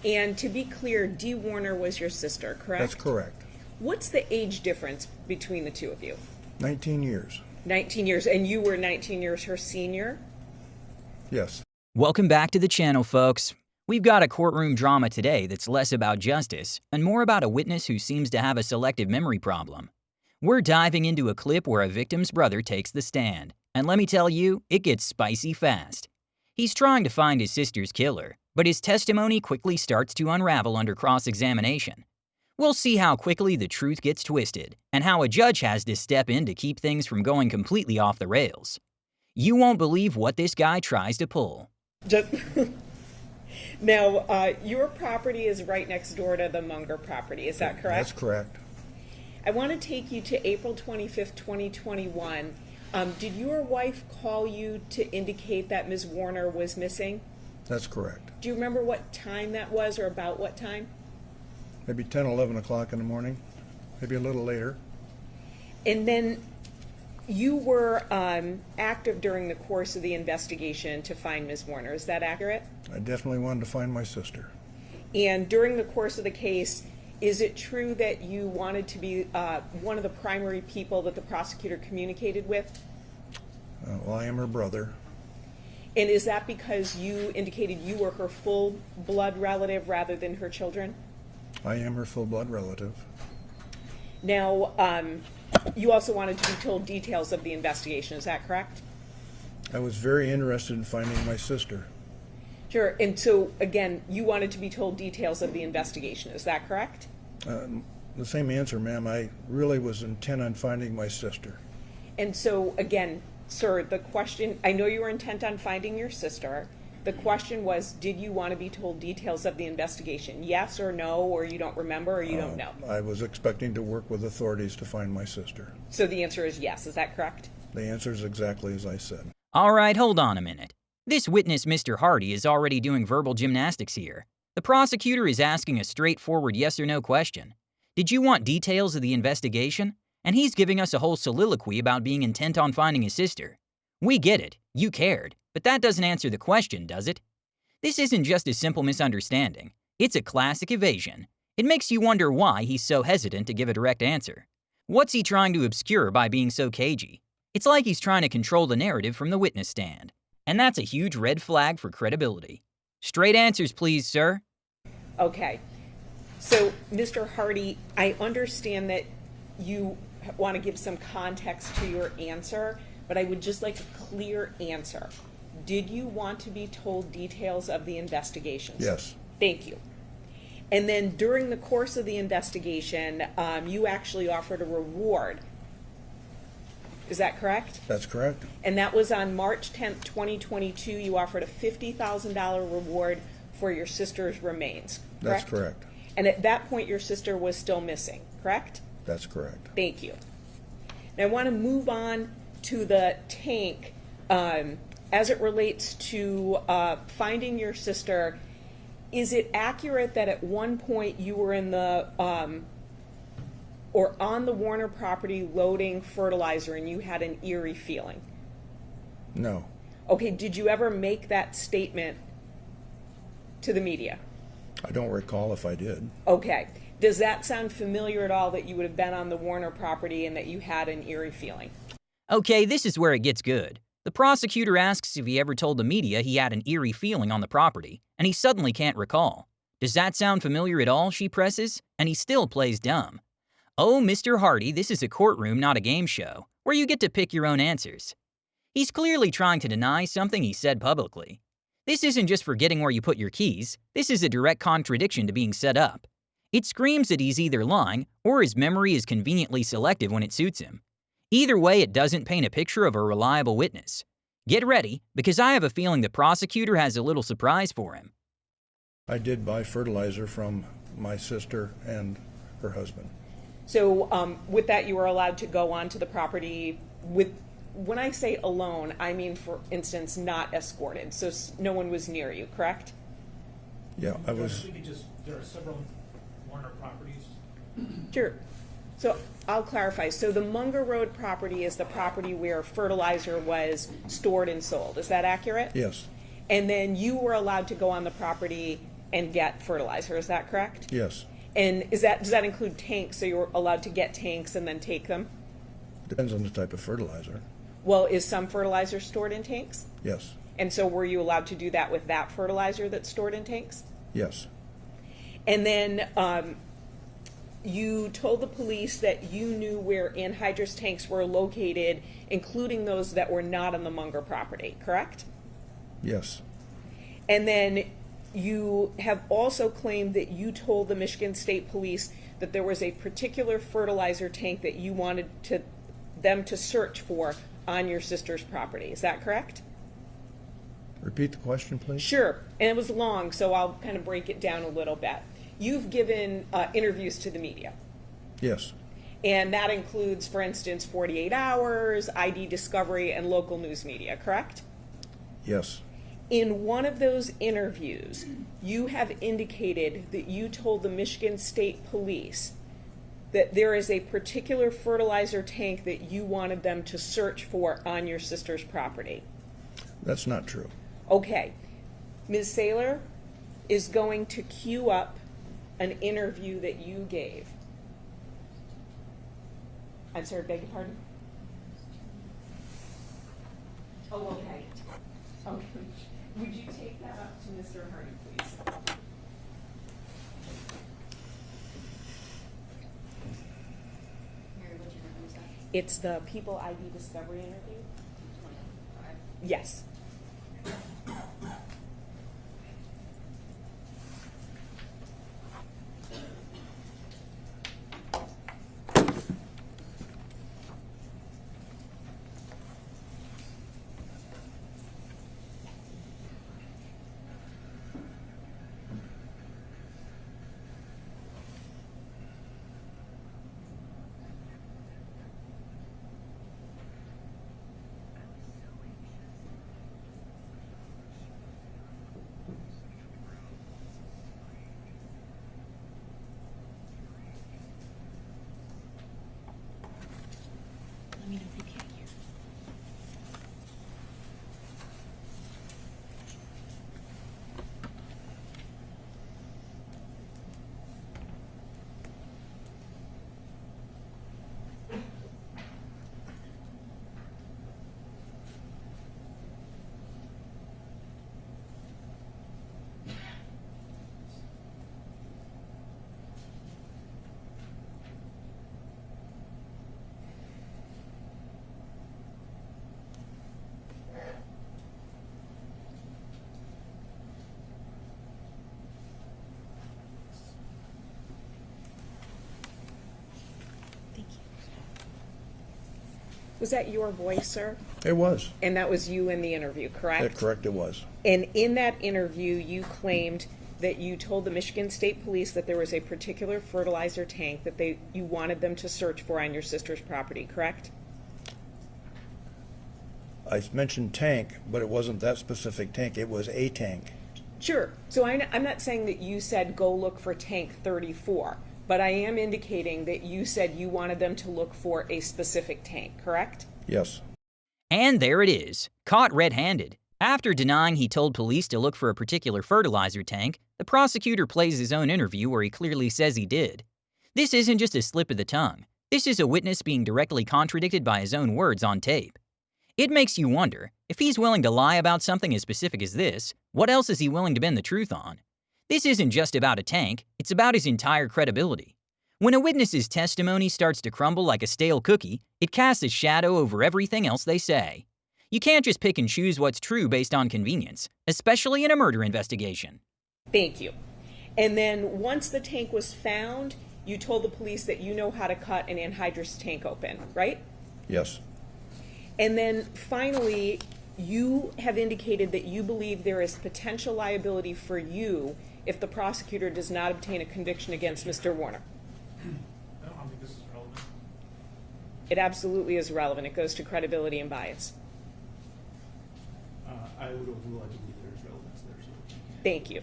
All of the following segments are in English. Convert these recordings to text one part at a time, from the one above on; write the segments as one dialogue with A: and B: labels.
A: And to be clear, Dee Warner was your sister, correct?
B: That's correct.
A: What's the age difference between the two of you?
B: 19 years.
A: 19 years, and you were 19 years her senior?
B: Yes.
C: Welcome back to the channel, folks. We've got a courtroom drama today that's less about justice and more about a witness who seems to have a selective memory problem. We're diving into a clip where a victim's brother takes the stand, and let me tell you, it gets spicy fast. He's trying to find his sister's killer, but his testimony quickly starts to unravel under cross-examination. We'll see how quickly the truth gets twisted, and how a judge has to step in to keep things from going completely off the rails. You won't believe what this guy tries to pull.
A: Now, your property is right next door to the Munger property, is that correct?
B: That's correct.
A: I want to take you to April 25th, 2021. Did your wife call you to indicate that Ms. Warner was missing?
B: That's correct.
A: Do you remember what time that was, or about what time?
B: Maybe 10, 11 o'clock in the morning, maybe a little later.
A: And then you were active during the course of the investigation to find Ms. Warner, is that accurate?
B: I definitely wanted to find my sister.
A: And during the course of the case, is it true that you wanted to be one of the primary people that the prosecutor communicated with?
B: Well, I am her brother.
A: And is that because you indicated you were her full blood relative rather than her children?
B: I am her full blood relative.
A: Now, you also wanted to be told details of the investigation, is that correct?
B: I was very interested in finding my sister.
A: Sure, and so, again, you wanted to be told details of the investigation, is that correct?
B: The same answer, ma'am. I really was intent on finding my sister.
A: And so, again, sir, the question, I know you were intent on finding your sister. The question was, did you want to be told details of the investigation? Yes or no, or you don't remember, or you don't know?
B: I was expecting to work with authorities to find my sister.
A: So the answer is yes, is that correct?
B: The answer is exactly as I said.
C: All right, hold on a minute. This witness, Mr. Hardy, is already doing verbal gymnastics here. The prosecutor is asking a straightforward yes or no question. Did you want details of the investigation? And he's giving us a whole soliloquy about being intent on finding his sister. We get it, you cared, but that doesn't answer the question, does it? This isn't just a simple misunderstanding. It's a classic evasion. It makes you wonder why he's so hesitant to give a direct answer. What's he trying to obscure by being so cagey? It's like he's trying to control the narrative from the witness stand. And that's a huge red flag for credibility. Straight answers, please, sir.
A: Okay. So, Mr. Hardy, I understand that you want to give some context to your answer, but I would just like a clear answer. Did you want to be told details of the investigation?
B: Yes.
A: Thank you. And then during the course of the investigation, you actually offered a reward. Is that correct?
B: That's correct.
A: And that was on March 10th, 2022. You offered a $50,000 reward for your sister's remains, correct?
B: That's correct.
A: And at that point, your sister was still missing, correct?
B: That's correct.
A: Thank you. Now I want to move on to the tank as it relates to finding your sister. Is it accurate that at one point you were in the or on the Warner property loading fertilizer and you had an eerie feeling?
B: No.
A: Okay, did you ever make that statement to the media?
B: I don't recall if I did.
A: Okay. Does that sound familiar at all, that you would have been on the Warner property and that you had an eerie feeling?
C: Okay, this is where it gets good. The prosecutor asks if he ever told the media he had an eerie feeling on the property, and he suddenly can't recall. Does that sound familiar at all, she presses, and he still plays dumb. Oh, Mr. Hardy, this is a courtroom, not a game show, where you get to pick your own answers. He's clearly trying to deny something he said publicly. This isn't just forgetting where you put your keys, this is a direct contradiction to being set up. It screams that he's either lying, or his memory is conveniently selective when it suits him. Either way, it doesn't paint a picture of a reliable witness. Get ready, because I have a feeling the prosecutor has a little surprise for him.
B: I did buy fertilizer from my sister and her husband.
A: So with that, you were allowed to go onto the property with, when I say alone, I mean, for instance, not escorted. So no one was near you, correct?
B: Yeah, I was.
D: There are several Warner properties.
A: Sure. So I'll clarify. So the Munger Road property is the property where fertilizer was stored and sold. Is that accurate?
B: Yes.
A: And then you were allowed to go on the property and get fertilizer, is that correct?
B: Yes.
A: And does that include tanks, so you're allowed to get tanks and then take them?
B: Depends on the type of fertilizer.
A: Well, is some fertilizer stored in tanks?
B: Yes.
A: And so were you allowed to do that with that fertilizer that's stored in tanks?
B: Yes.
A: And then you told the police that you knew where anhydrous tanks were located, including those that were not on the Munger property, correct?
B: Yes.
A: And then you have also claimed that you told the Michigan State Police that there was a particular fertilizer tank that you wanted them to search for on your sister's property. Is that correct?
B: Repeat the question, please.
A: Sure. And it was long, so I'll kind of break it down a little bit. You've given interviews to the media.
B: Yes.
A: And that includes, for instance, 48 Hours, ID Discovery, and local news media, correct?
B: Yes.
A: In one of those interviews, you have indicated that you told the Michigan State Police that there is a particular fertilizer tank that you wanted them to search for on your sister's property.
B: That's not true.
A: Okay. Ms. Saylor is going to queue up an interview that you gave. I'm sorry, beg your pardon? Oh, okay. Okay. Would you take that up to Mr. Hardy, please? It's the People ID Discovery interview? Yes. Let me know if you can't hear. Was that your voice, sir?
B: It was.
A: And that was you in the interview, correct?
B: Correct, it was.
A: And in that interview, you claimed that you told the Michigan State Police that there was a particular fertilizer tank that you wanted them to search for on your sister's property, correct?
B: I mentioned tank, but it wasn't that specific tank. It was a tank.
A: Sure. So I'm not saying that you said go look for tank 34, but I am indicating that you said you wanted them to look for a specific tank, correct?
B: Yes.
C: And there it is, caught red-handed. After denying he told police to look for a particular fertilizer tank, the prosecutor plays his own interview where he clearly says he did. This isn't just a slip of the tongue. This is a witness being directly contradicted by his own words on tape. It makes you wonder, if he's willing to lie about something as specific as this, what else is he willing to bend the truth on? This isn't just about a tank, it's about his entire credibility. When a witness's testimony starts to crumble like a stale cookie, it casts a shadow over everything else they say. You can't just pick and choose what's true based on convenience, especially in a murder investigation.
A: Thank you. And then once the tank was found, you told the police that you know how to cut an anhydrous tank open, right?
B: Yes.
A: And then finally, you have indicated that you believe there is potential liability for you if the prosecutor does not obtain a conviction against Mr. Warner.
D: I don't think this is relevant.
A: It absolutely is relevant. It goes to credibility and bias.
D: I would overrule, I believe there's relevance there. So.
A: Thank you.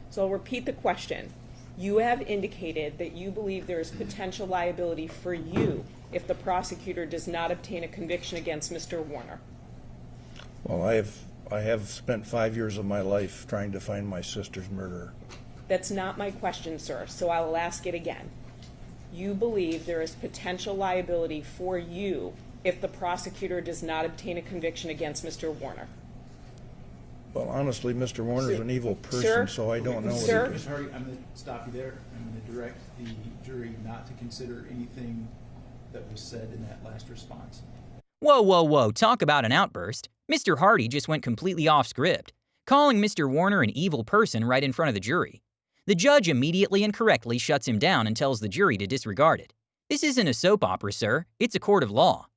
A: So I'll repeat the question. You have indicated that you believe there is potential liability for you if the prosecutor does not obtain a conviction against Mr. Warner.
B: Well, I have spent 5 years of my life trying to find my sister's murderer.
A: That's not my question, sir, so I will ask it again. You believe there is potential liability for you if the prosecutor does not obtain a conviction against Mr. Warner?
B: Well, honestly, Mr. Warner's an evil
A: Sir?
B: person, so I don't know what
A: Sir?
B: he
D: Mr. Hardy, I'm going to stop you there. I'm going to direct the jury not to consider anything that was said in that last response.
C: Whoa, whoa, whoa, talk about an outburst. Mr. Hardy just went completely off script, calling Mr. Warner an evil person right in front of the jury. The judge immediately and correctly shuts him down and tells the jury to disregard it. This isn't a soap opera, sir. It's a court of law.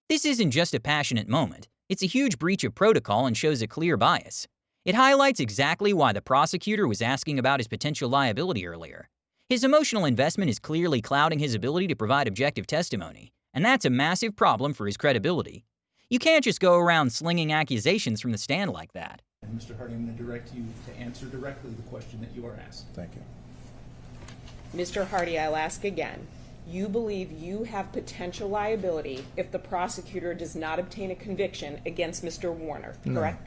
C: This isn't just a passionate moment. It's a huge breach of protocol and shows a clear bias. It highlights exactly why the prosecutor was asking about his potential liability earlier. His emotional investment is clearly clouding his ability to provide objective testimony, and that's a massive problem for his credibility. You can't just go around slinging accusations from the stand like that.
D: And Mr. Hardy, I'm going to direct you to answer directly the question that you are asked.
B: Thank you.
A: Mr. Hardy, I'll ask again. You believe you have potential liability if the prosecutor does not obtain a conviction against Mr. Warner, correct?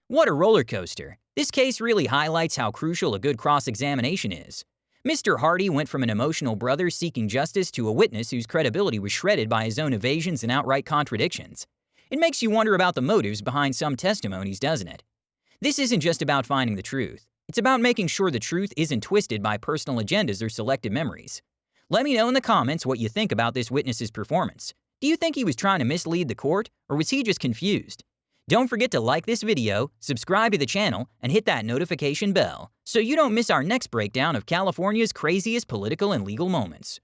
C: What a roller coaster. This case really highlights how crucial a good cross-examination is. Mr. Hardy went from an emotional brother seeking justice to a witness whose credibility was shredded by his own evasions and outright contradictions. It makes you wonder about the motives behind some testimonies, doesn't it? This isn't just about finding the truth. It's about making sure the truth isn't twisted by personal agendas or selective memories. Let me know in the comments what you think about this witness's performance. Do you think he was trying to mislead the court, or was he just confused? Don't forget to like this video, subscribe to the channel, and hit that notification bell so you don't miss our next breakdown of California's craziest political and legal moments.